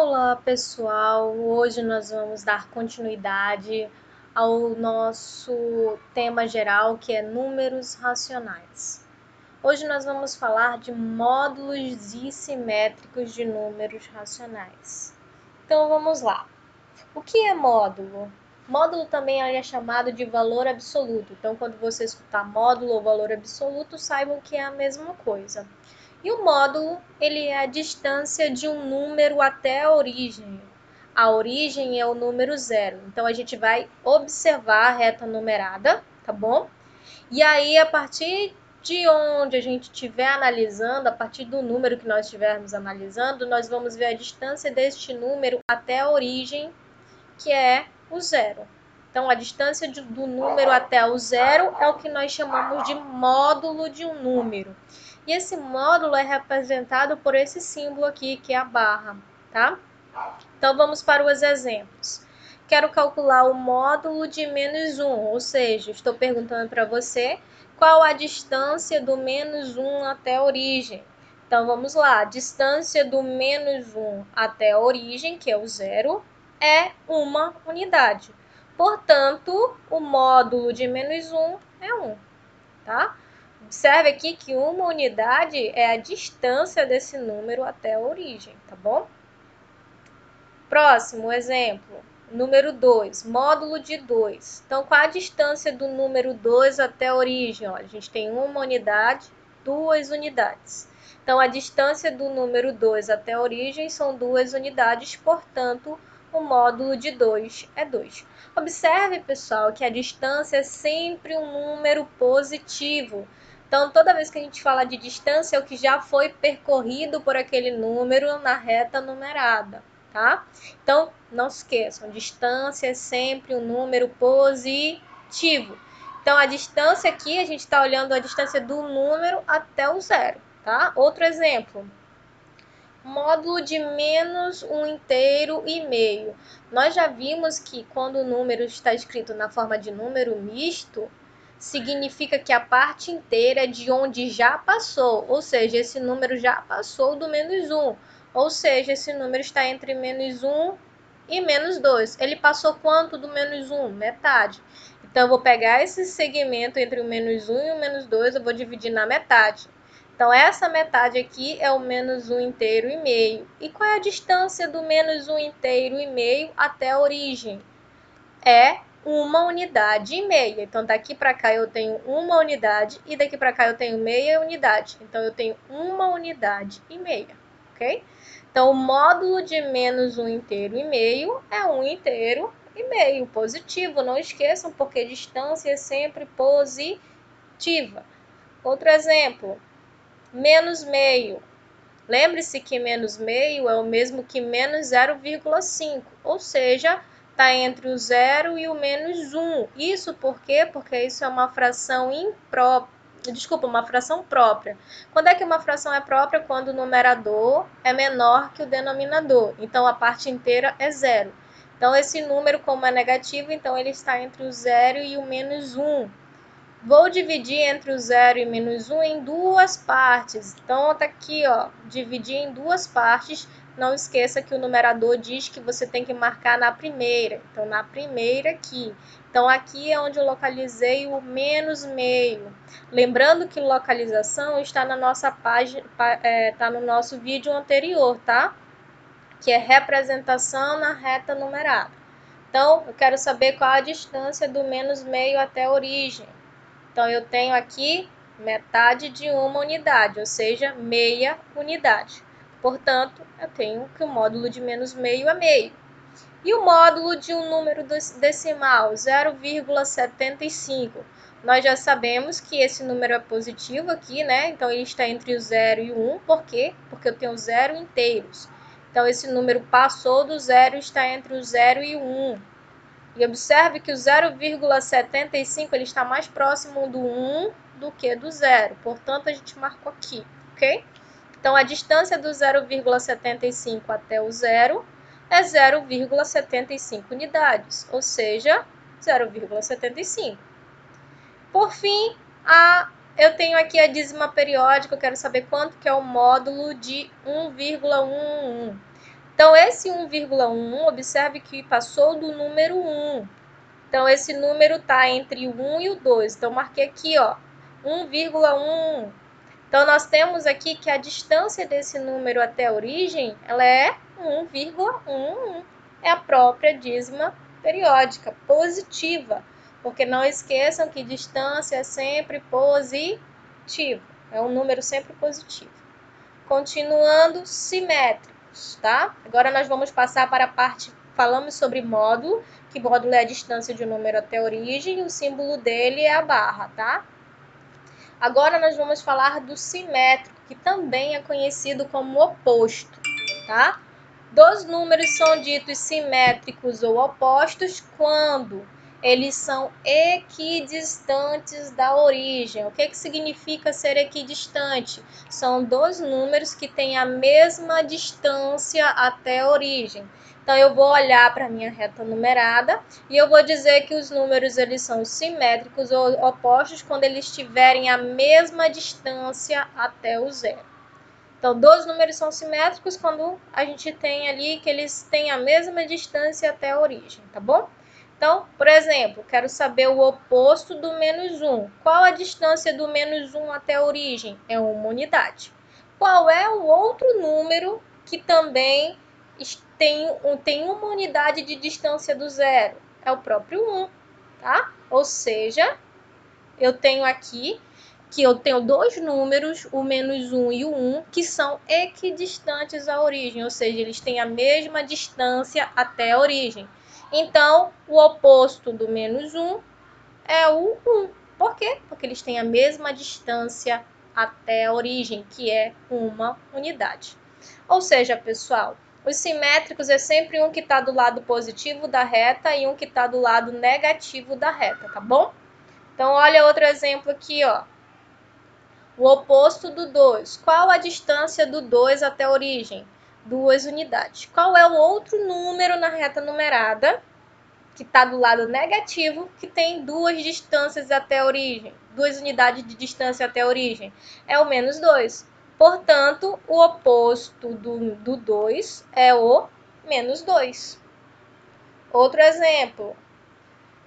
Olá, pessoal! Hoje nós vamos dar continuidade ao nosso tema geral, que é números racionais. Hoje nós vamos falar de módulos e simétricos de números racionais. Então vamos lá. O que é módulo? Módulo também é chamado de valor absoluto. Então, quando você escutar módulo ou valor absoluto, saibam que é a mesma coisa. E o módulo, ele é a distância de um número até a origem. A origem é o número zero. Então, a gente vai observar a reta numerada, tá bom? E aí, a partir de onde a gente estiver analisando, a partir do número que nós estivermos analisando, nós vamos ver a distância deste número até a origem, que é o zero. Então, a distância do número até o zero é o que nós chamamos de módulo de um número. E esse módulo é representado por esse símbolo aqui, que é a barra, tá? Então, vamos para os exemplos. Quero calcular o módulo de menos 1, ou seja, estou perguntando para você qual a distância do menos 1 até a origem. Então, vamos lá. A distância do menos 1 até a origem, que é o zero, é uma unidade. Portanto, o módulo de menos 1 é 1, tá? Observe aqui que uma unidade é a distância desse número até a origem, tá bom? Próximo exemplo, número 2, módulo de 2. Então, qual a distância do número 2 até a origem? Olha, a gente tem uma unidade, duas unidades. Então, a distância do número 2 até a origem são duas unidades, portanto, o módulo de 2 é 2. Observe, pessoal, que a distância é sempre um número positivo. Então, toda vez que a gente fala de distância, é o que já foi percorrido por aquele número na reta numerada, tá? Então, não se esqueçam, distância é sempre um número positivo. Então, a distância aqui, a gente está olhando a distância do número até o zero, tá? Outro exemplo, módulo de menos um inteiro e meio. Nós já vimos que quando o número está escrito na forma de número misto, significa que a parte inteira é de onde já passou, ou seja, esse número já passou do menos 1, ou seja, esse número está entre menos 1 e menos 2. Ele passou quanto do menos 1? Metade. Então, eu vou pegar esse segmento entre o menos 1 e o menos 2, eu vou dividir na metade. Então, essa metade aqui é o menos 1 inteiro e meio. E qual é a distância do menos 1 inteiro e meio até a origem? É uma unidade e meia. Então, daqui para cá eu tenho uma unidade e daqui para cá eu tenho meia unidade. Então, eu tenho uma unidade e meia, ok? Então, o módulo de menos 1 inteiro e meio é 1 inteiro e meio, positivo. Não esqueçam, porque distância é sempre positiva. Outro exemplo, menos meio. Lembre-se que menos meio é o mesmo que menos 0,5, ou seja, está entre o 0 e o menos 1. Isso por quê? Porque isso é uma fração imprópria. Desculpa, uma fração própria. Quando é que uma fração é própria? Quando o numerador é menor que o denominador. Então, a parte inteira é zero. Então, esse número, como é negativo, então ele está entre o 0 e o menos 1. Vou dividir entre o 0 e menos 1 em duas partes. Então, tá aqui, ó, dividir em duas partes. Não esqueça que o numerador diz que você tem que marcar na primeira. Então, na primeira aqui. Então, aqui é onde eu localizei o menos meio. Lembrando que localização está na nossa página, tá no nosso vídeo anterior, tá? Que é representação na reta numerada. Então, eu quero saber qual a distância do menos meio até a origem. Então, eu tenho aqui metade de uma unidade, ou seja, meia unidade. Portanto, eu tenho que o módulo de menos meio é meio. E o módulo de um número decimal, 0,75. Nós já sabemos que esse número é positivo aqui, né? Então, ele está entre o 0 e o 1. Por quê? Porque eu tenho 0 inteiros. Então, esse número passou do 0 e está entre o 0 e o 1. E observe que o 0,75 ele está mais próximo do 1 do que do 0. Portanto, a gente marcou aqui, ok? Então, a distância do 0,75 até o 0 é 0,75 unidades, ou seja, 0,75. Por fim, eu tenho aqui a dízima periódica, eu quero saber quanto que é o módulo de 1,11. Então, esse 1,1, observe que passou do número 1. Então, esse número está entre o 1 e o 2. Então, marquei aqui, ó, 1,1. Então, nós temos aqui que a distância desse número até a origem, ela é 1,11. É a própria dízima periódica, positiva. Porque não esqueçam que distância é sempre positiva. É um número sempre positivo. Continuando, simétricos, tá? Agora nós vamos passar para a parte, falamos sobre módulo, que módulo é a distância de um número até a origem, e o símbolo dele é a barra, tá? Agora nós vamos falar do simétrico, que também é conhecido como oposto, tá? Dois números são ditos simétricos ou opostos quando eles são equidistantes da origem. O que significa ser equidistante? São dois números que têm a mesma distância até a origem. Então, eu vou olhar para a minha reta numerada e eu vou dizer que os números eles são simétricos ou opostos quando eles tiverem a mesma distância até o zero. Então, dois números são simétricos quando a gente tem ali que eles têm a mesma distância até a origem, tá bom? Então, por exemplo, quero saber o oposto do menos 1. Qual a distância do menos 1 até a origem? É uma unidade. Qual é o outro número que também tem uma unidade de distância do zero? É o próprio 1, tá? Ou seja, eu tenho aqui que eu tenho dois números, o menos 1 e o 1, que são equidistantes à origem, ou seja, eles têm a mesma distância até a origem. Então, o oposto do menos 1 é o 1. Por quê? Porque eles têm a mesma distância até a origem, que é uma unidade. Ou seja, pessoal, os simétricos é sempre um que está do lado positivo da reta e um que está do lado negativo da reta, tá bom? Então, olha outro exemplo aqui, ó. O oposto do 2. Qual a distância do 2 até a origem? 2 unidades. Qual é o outro número na reta numerada, que está do lado negativo, que tem duas distâncias até a origem? 2 unidades de distância até a origem. É o menos 2. Portanto, o oposto do 2 é o menos 2. Outro exemplo.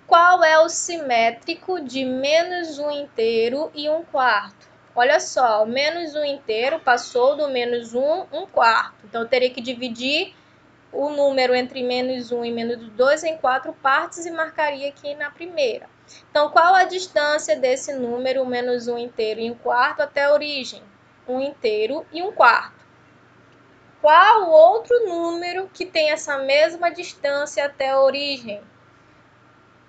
Qual é o simétrico de menos 1 inteiro e 1 quarto? Olha só, o menos 1 inteiro passou do menos 1, 1 quarto. Então, eu teria que dividir o número entre menos 1 e menos 2 em 4 partes e marcaria aqui na primeira. Então, qual a distância desse número, menos 1 inteiro e 1 quarto, até a origem? 1 inteiro e 1 quarto. Qual o outro número que tem essa mesma distância até a origem?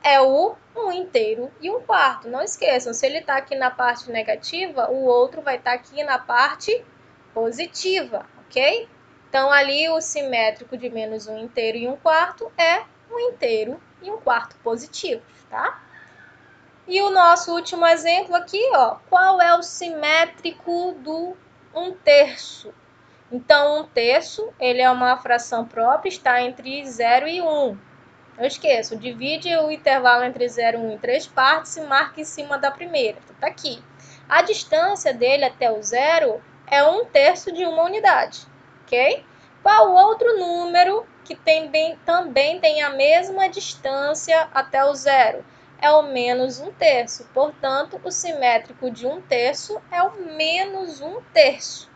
É o 1 inteiro e 1 quarto. Não esqueçam, se ele está aqui na parte negativa, o outro vai estar aqui na parte positiva, ok? Então, ali o simétrico de menos 1 inteiro e 1 quarto é 1 inteiro e 1 quarto positivos, tá? E o nosso último exemplo aqui, ó, qual é o simétrico do 1 terço? Então, 1 terço, ele é uma fração própria, está entre 0 e 1. Não esqueçam, divide o intervalo entre 0 e 1 em 3 partes e marca em cima da primeira. Então, tá aqui. A distância dele até o zero é 1 terço de uma unidade, ok? Qual outro número que também tem a mesma distância até o zero? É o menos 1 terço. Portanto, o simétrico de 1 terço é o menos 1 terço.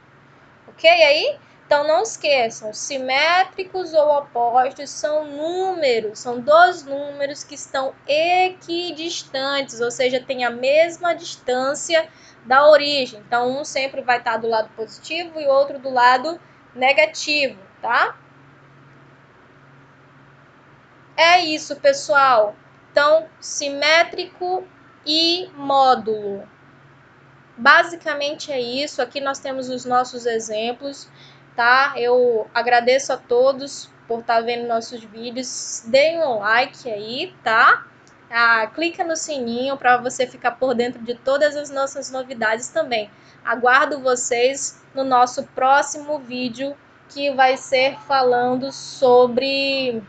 Ok aí? Então, não esqueçam, simétricos ou opostos são números, são dois números que estão equidistantes, ou seja, têm a mesma distância da origem. Então, um sempre vai estar do lado positivo e outro do lado negativo, tá? É isso, pessoal. Então, simétrico e módulo. Basicamente é isso. Aqui nós temos os nossos exemplos, tá? Eu agradeço a todos por estar vendo nossos vídeos. Deem um like aí, tá? Clica no sininho para você ficar por dentro de todas as nossas novidades também. Aguardo vocês no nosso próximo vídeo, que vai ser falando sobre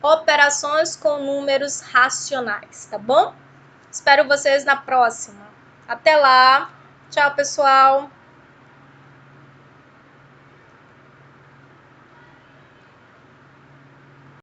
operações com números racionais, tá bom? Espero vocês na próxima. Até lá. Tchau, pessoal.